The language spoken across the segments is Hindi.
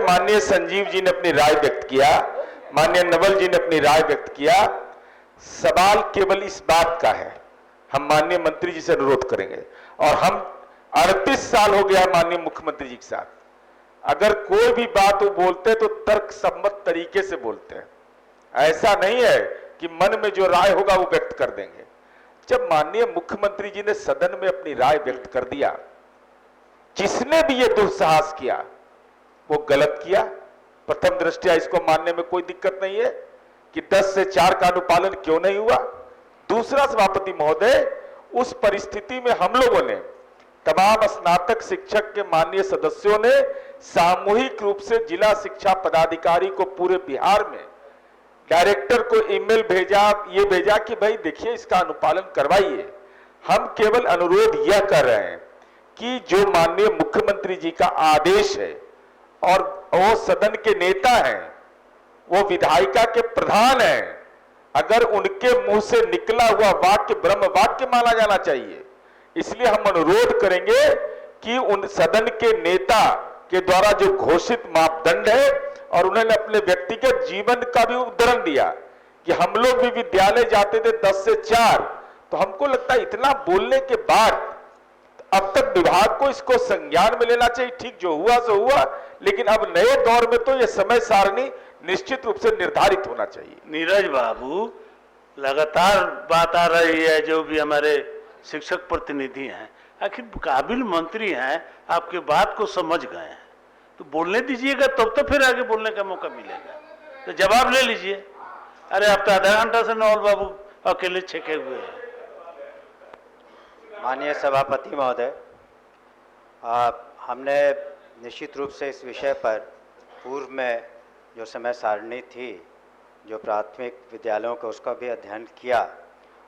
माननीय संजीव जी ने अपनी राय व्यक्त किया, माननीय नवल जी ने अपनी राय व्यक्त किया। सवाल केवल इस बात का है, हम माननीय मंत्री जी से अनुरोध करेंगे, और हम 38 साल हो गया माननीय मुख्यमंत्री जी के साथ, अगर कोई भी बात वो बोलते हैं तो तर्क सम्मत तरीके से बोलते हैं। ऐसा नहीं है कि मन में जो राय होगा वो व्यक्त कर देंगे। जब माननीय मुख्यमंत्री जी ने सदन में अपनी राय व्यक्त कर दिया, जिसने भी ये दुस्साहस किया वो गलत किया। प्रथम दृष्टया इसको मानने में कोई दिक्कत नहीं है कि 10 से 4 का अनुपालन क्यों नहीं हुआ। दूसरा, सभापति महोदय, उस परिस्थिति में हम लोगों ने तमाम स्नातक शिक्षक के माननीय सदस्यों ने सामूहिक रूप से जिला शिक्षा पदाधिकारी को पूरे बिहार में डायरेक्टर को ईमेल भेजा, ये भेजा कि भाई देखिए इसका अनुपालन करवाइए। हम केवल अनुरोध यह कर रहे हैं कि जो माननीय मुख्यमंत्री जी का आदेश है, और वो सदन के नेता हैं, वो विधायिका के प्रधान हैं, अगर उनके मुंह से निकला हुआ वाक्य ब्रह्म वाक्य माना जाना चाहिए। इसलिए हम अनुरोध करेंगे कि उन सदन के नेता के द्वारा जो घोषित मापदंड है, और उन्होंने अपने व्यक्तिगत जीवन का भी उदाहरण दिया कि हम लोग भी विद्यालय जाते थे 10 से 4, तो हमको लगता है इतना बोलने के बाद अब तक विभाग को इसको संज्ञान में लेना चाहिए। ठीक, जो हुआ सो हुआ, लेकिन अब नए दौर में तो ये समय सारणी निश्चित रूप से निर्धारित होना चाहिए। नीरज बाबू, लगातार बात आ रही है, जो भी हमारे शिक्षक प्रतिनिधि हैं, आखिर काबिल मंत्री हैं, आपके बात को समझ गए हैं, तो बोलने दीजिएगा, तब तो फिर आगे बोलने का मौका मिलेगा। तो जवाब ले लीजिए। अरे अब तो आधा घंटा से नवल बाबू अकेले छेके हुए हैं। माननीय सभापति महोदय, हमने निश्चित रूप से इस विषय पर पूर्व में जो समय सारणी थी, जो प्राथमिक विद्यालयों का, उसका भी अध्ययन किया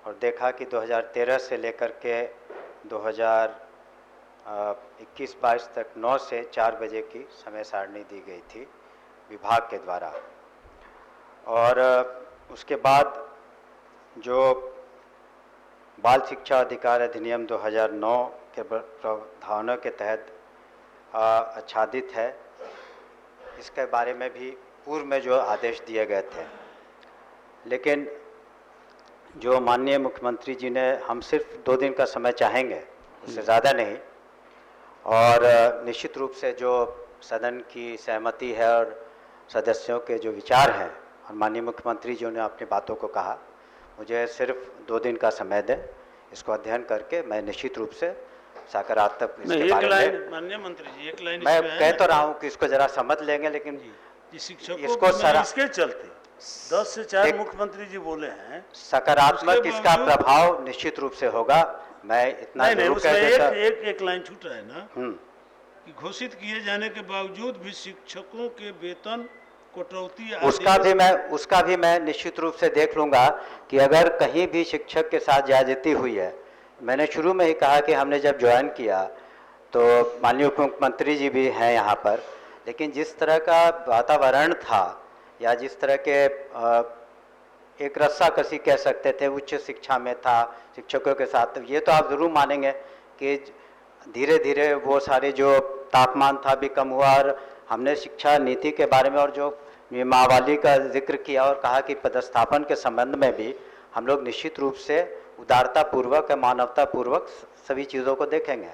और देखा कि 2013 से लेकर के 2021-22 तक 9 से 4 बजे की समय सारणी दी गई थी विभाग के द्वारा। और उसके बाद जो बाल शिक्षा अधिकार अधिनियम 2009 के प्रावधानों के तहत आच्छादित है, इसके बारे में भी पूर्व में जो आदेश दिए गए थे, लेकिन जो माननीय मुख्यमंत्री जी ने, हम सिर्फ 2 दिन का समय चाहेंगे, उससे ज़्यादा नहीं, और निश्चित रूप से जो सदन की सहमति है और सदस्यों के जो विचार हैं, और माननीय मुख्यमंत्री जी ने अपनी बातों को कहा, मुझे सिर्फ 2 दिन का समय दें, इसको अध्ययन करके मैं निश्चित रूप से सकारात्मक इसके बारे में। माननीय मंत्री जी, एक लाइन मैं कह तो रहा हूँ कि इसको जरा समझ लेंगे, लेकिन इसको इसके चलते 10 से 4 मुख्यमंत्री जी बोले हैं, सकारात्मक इसका प्रभाव निश्चित रूप से होगा। मैं इतना जरूर कह देता। एक लाइन छूट रहा है ना कि घोषित किए जाने के बावजूद भी शिक्षकों के वेतन कटौती, उसका भी मैं निश्चित रूप से देख लूंगा कि अगर कहीं भी शिक्षक के साथ ज्यादती हुई है। मैंने शुरू में ही कहा कि हमने जब ज्वाइन किया तो माननीय मुख्यमंत्री जी भी हैं यहाँ पर, लेकिन जिस तरह का वातावरण था, या जिस तरह के एक रस्साकसी कह सकते थे उच्च शिक्षा में था शिक्षकों के साथ, तो ये तो आप ज़रूर मानेंगे कि धीरे धीरे वो सारे जो तापमान था भी कम हुआ। और हमने शिक्षा नीति के बारे में और जो नियमावली का जिक्र किया और कहा कि पदस्थापन के संबंध में भी हम लोग निश्चित रूप से उदारतापूर्वक, मानवतापूर्वक सभी चीज़ों को देखेंगे।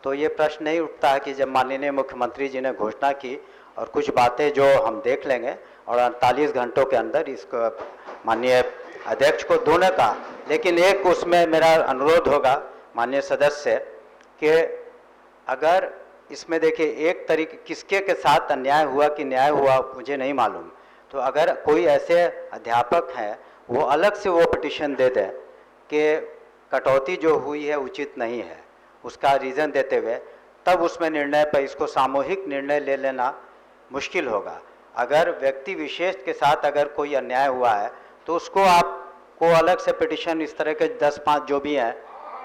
तो ये प्रश्न नहीं उठता है कि जब माननीय मुख्यमंत्री जी ने घोषणा की और कुछ बातें जो हम देख लेंगे, और 48 घंटों के अंदर इसको माननीय अध्यक्ष को दोनों का, लेकिन एक उसमें मेरा अनुरोध होगा माननीय सदस्य कि अगर इसमें देखिए एक तरीके किसके के साथ अन्याय हुआ कि न्याय हुआ मुझे नहीं मालूम, तो अगर कोई ऐसे अध्यापक हैं वो अलग से वो पिटीशन दे दें कि कटौती जो हुई है उचित नहीं है, उसका रीज़न देते हुए, तब उसमें निर्णय पर इसको सामूहिक निर्णय ले लेना मुश्किल होगा। अगर व्यक्ति विशेष के साथ अगर कोई अन्याय हुआ है तो उसको आपको अलग से पिटीशन, इस तरह के 10-5 जो भी हैं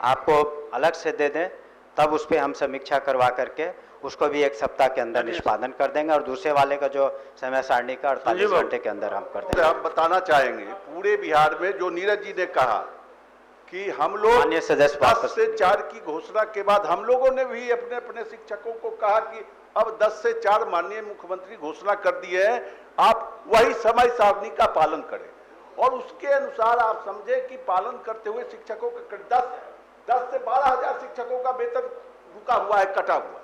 आपको अलग से दे दें, तब उस पर हम समीक्षा करवा करके उसको भी 1 सप्ताह के अंदर निष्पादन कर देंगे, और दूसरे वाले का जो समय सारणी का 48 घंटे के अंदर हम कर देंगे। हम बताना चाहेंगे पूरे बिहार में जो नीरज जी ने कहा कि हम लोग 10 से 4 की घोषणा के बाद हम लोगों ने भी अपने अपने शिक्षकों को कहा कि अब 10 से 4 माननीय मुख्यमंत्री घोषणा कर दी है, आप वही समय सारणी का पालन करें और उसके अनुसार आप समझे कि पालन करते हुए शिक्षकों के 10 से 12,000 शिक्षकों का वेतन रुका हुआ है, कटा हुआ है।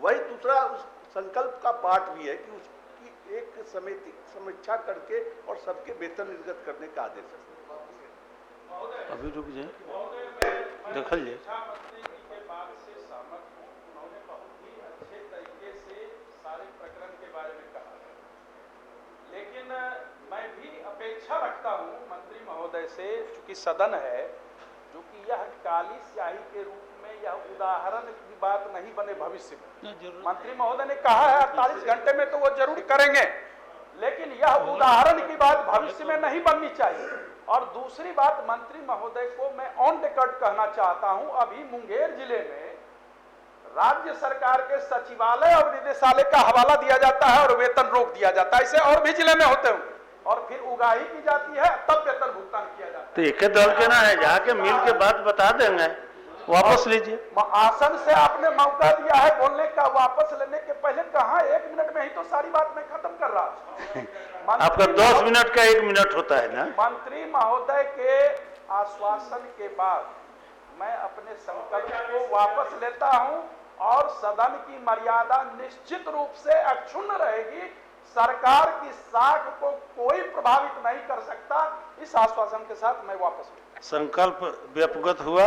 वही दूसरा उस संकल्प का पार्ट भी है कि उसकी एक समीक्षा करके और सबके वेतन निर्गत करने का आदेश है। अभी रुक जाए, देख लीजिए। लेकिन मैं भी अपेक्षा रखता हूं मंत्री महोदय से, चूंकि सदन है, जो कि यह काली स्याही के रूप में यह उदाहरण की बात नहीं बने भविष्य में। मंत्री महोदय ने कहा है 48 घंटे में तो वो जरूर करेंगे, लेकिन यह उदाहरण की बात भविष्य में नहीं बननी चाहिए। और दूसरी बात, मंत्री महोदय को मैं ऑन रिकॉर्ड कहना चाहता हूं, अभी मुंगेर जिले में राज्य सरकार के सचिवालय और निदेशालय का हवाला दिया जाता है और वेतन रोक दिया जाता है। ऐसे और भी जिले में होते हैं और फिर उगाही की जाती है, तब वेतन भुगतान किया जाता है। तो एक दल के ना है, जाके मिल के बात बता देंगे, वापस लीजिए। आसन से आपने मौका दिया है बोलने का, वापस लेने के पहले कहा 1 मिनट में ही तो सारी बात मैं खत्म कर रहा हूं। आपका 10 मिनट का 1 मिनट होता है ना। मंत्री महोदय के आश्वासन के बाद मैं अपने संकल्प को वापस लेता हूं और सदन की मर्यादा निश्चित रूप से अक्षुण्ण रहेगी। सरकार की साख को कोई प्रभावित नहीं कर सकता। इस आश्वासन के साथ मैं वापस लूंगा। संकल्प व्यापगत हुआ।